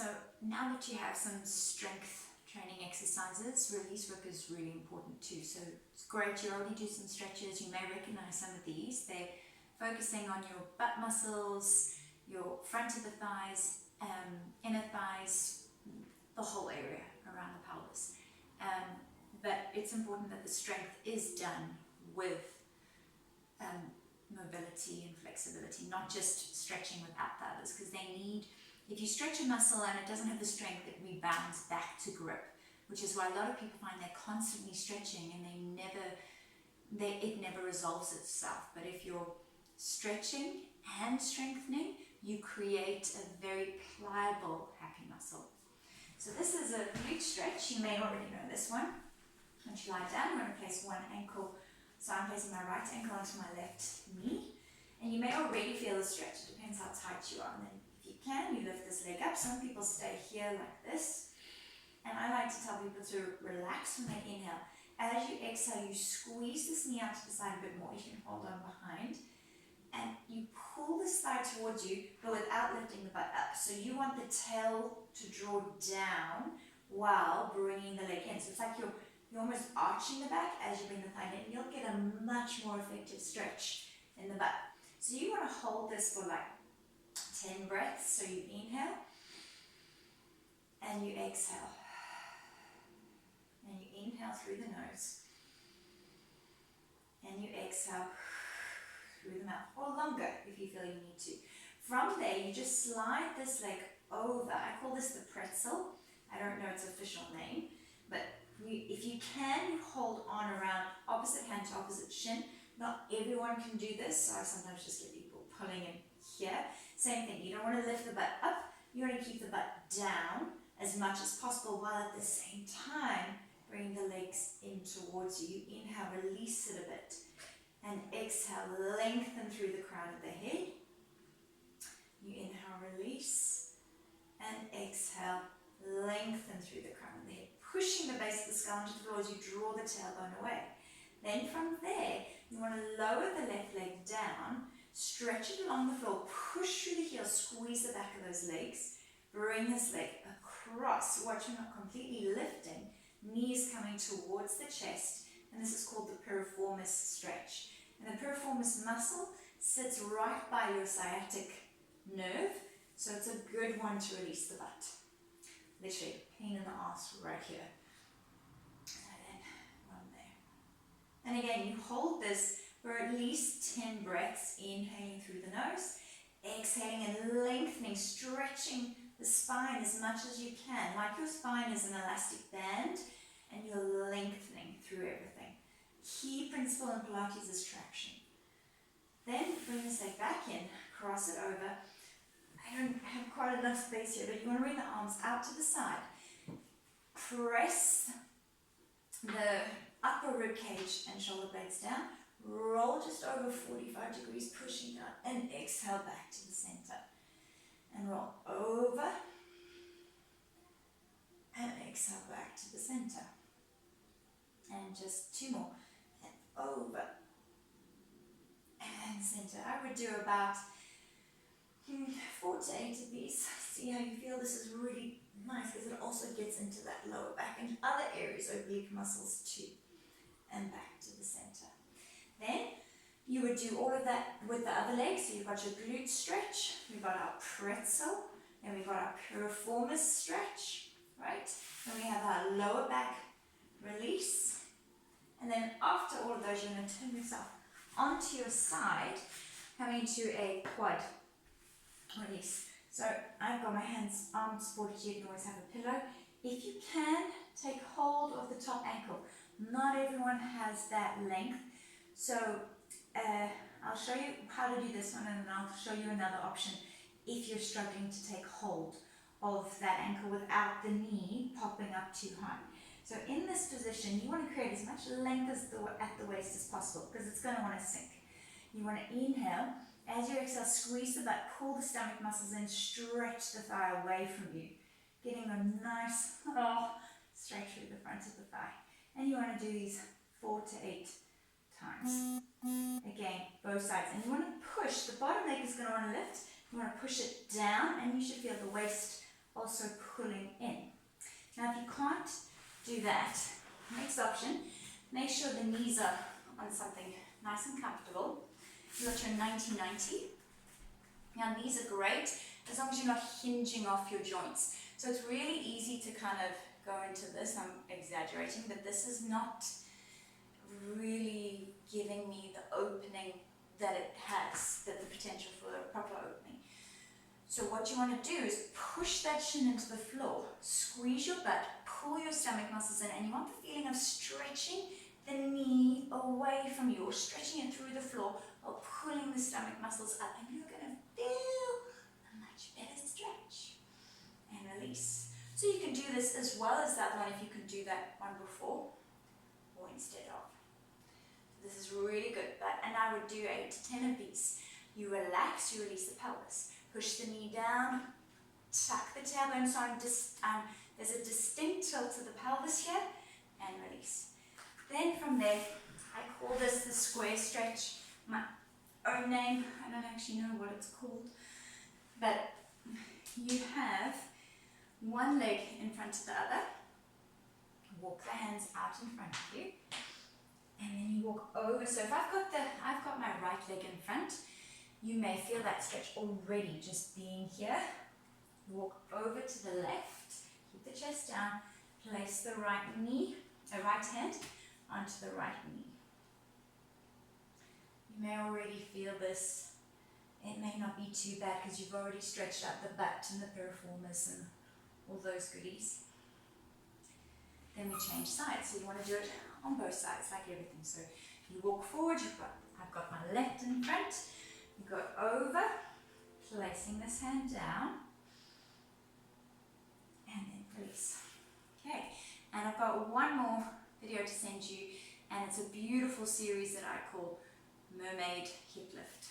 So now that you have some strength training exercises, release work is really important too. So it's great, you already do some stretches, you may recognize some of these. They're focusing on your butt muscles, your front of the thighs, inner thighs, the whole area around the pelvis. But it's important that the strength is done with mobility and flexibility, not just stretching without the others, because they need, if you stretch a muscle and it doesn't have the strength, it rebounds back to grip, which is why a lot of people find they're constantly stretching and it never resolves itself. But if you're stretching and strengthening, you create a very pliable, happy muscle. So this is a glute stretch. You may already know this one. Once you lie down, I'm going to place one ankle, so I'm placing my right ankle onto my left knee. And you may already feel the stretch. It depends how tight you are. And then if you can, you lift this leg up. Some people stay here like this. And I like to tell people to relax when they inhale. As you exhale, you squeeze this knee out to the side a bit more. You can hold on behind. And you pull this thigh towards you, but without lifting the butt up. So you want the tail to draw down while bringing the leg in. So it's like you're almost arching the back as you bring the thigh in. You'll get a much more effective stretch in the butt. So you want to hold this for like 10 breaths. So you inhale and you exhale. And you inhale through the nose. And you exhale through the mouth, or longer if you feel you need to. From there, you just slide this leg over. I call this the pretzel. I don't know its official name, but if you can, you hold on around opposite hand to opposite shin. Not everyone can do this, so I sometimes just get people pulling in here. Same thing, you don't want to lift the butt up, you want to keep the butt down as much as possible, while at the same time bring the legs in towards you. You inhale, release it a bit, and exhale, lengthen through the crown of the head. You inhale, release, and exhale, lengthen through the crown of the head, pushing the base of the skull into the floor as you draw the tailbone away. Then from there, you want to lower the left leg down, stretch it along the floor, push through the heels, squeeze the back of those legs, bring this leg across. Watch, you're not completely lifting, knees coming towards the chest, and this is called the piriformis stretch. And the piriformis muscle sits right by your sciatic nerve, so it's a good one to release the butt. Literally, pain in the ass right here. And then one there. And again, you hold this for at least 10 breaths, inhaling through the nose, exhaling and lengthening, stretching the spine as much as you can, like your spine is an elastic band, and you're lengthening through everything. Key principle in Pilates is traction. Then bring this leg back in, cross it over. I don't have quite enough space here, but you want to bring the arms out to the side. Press the upper rib cage and shoulder blades down. Roll just over 45 degrees, pushing down, and exhale back to the center. And roll over, and exhale back to the center. And just two more. And over, and center. I would do about 4 to 8 of these. See how you feel. This is really nice because it also gets into that lower back and other areas, oblique muscles too. And back to the center. Then you would do all of that with the other leg. So you've got your glute stretch, we've got our pretzel, then we've got our piriformis stretch, right? Then we have our lower back release. And then after all of those, you're going to turn yourself onto your side, coming to a quad release. So I've got my arms supported here. You can always have a pillow. If you can, take hold of the top ankle. Not everyone has that length. So I'll show you how to do this one, and then I'll show you another option if you're struggling to take hold of that ankle without the knee popping up too high. So in this position, you want to create as much length at the waist as possible, because it's going to want to sink. You want to inhale. As you exhale, squeeze the butt, pull the stomach muscles in, stretch the thigh away from you, getting a nice stretch through the front of the thigh. And you want to do these 4 to 8 times. Again, both sides. And you want to push. The bottom leg is going to want to lift. You want to push it down, and you should feel the waist also pulling in. Now if you can't do that, next option, make sure the knees are on something nice and comfortable. You've got your 90-90. Now these are great as long as you're not hinging off your joints. So it's really easy to kind of go into this. I'm exaggerating, but this is not really giving me the opening that it has, the potential for a proper opening. So what you want to do is push that shin into the floor, squeeze your butt, pull your stomach muscles in, and you want the feeling of stretching the knee away from you, or stretching it through the floor, or pulling the stomach muscles up, and you're going to feel a much better stretch and release. So you can do this as well as that one if you can do that one before or instead of. This is really good, and I would do 8 to 10 of these. You relax, you release the pelvis. Push the knee down, tuck the tailbone, so there's a distinct tilt to the pelvis here, and release. Then from there, I call this the square stretch, my own name. I don't actually know what it's called, but you have one leg in front of the other, walk the hands out in front of you, and then you walk over. So if I've got my right leg in front, you may feel that stretch already just being here. Walk over to the left, keep the chest down, place the right hand onto the right knee. You may already feel this. It may not be too bad because you've already stretched out the butt and the piriformis and all those goodies. Then we change sides, so you want to do it on both sides like everything. So you walk forward, I've got my left in front, you go over, placing this hand down, and then release. Okay, and I've got one more video to send you, and it's a beautiful series that I call Mermaid Hip Lift.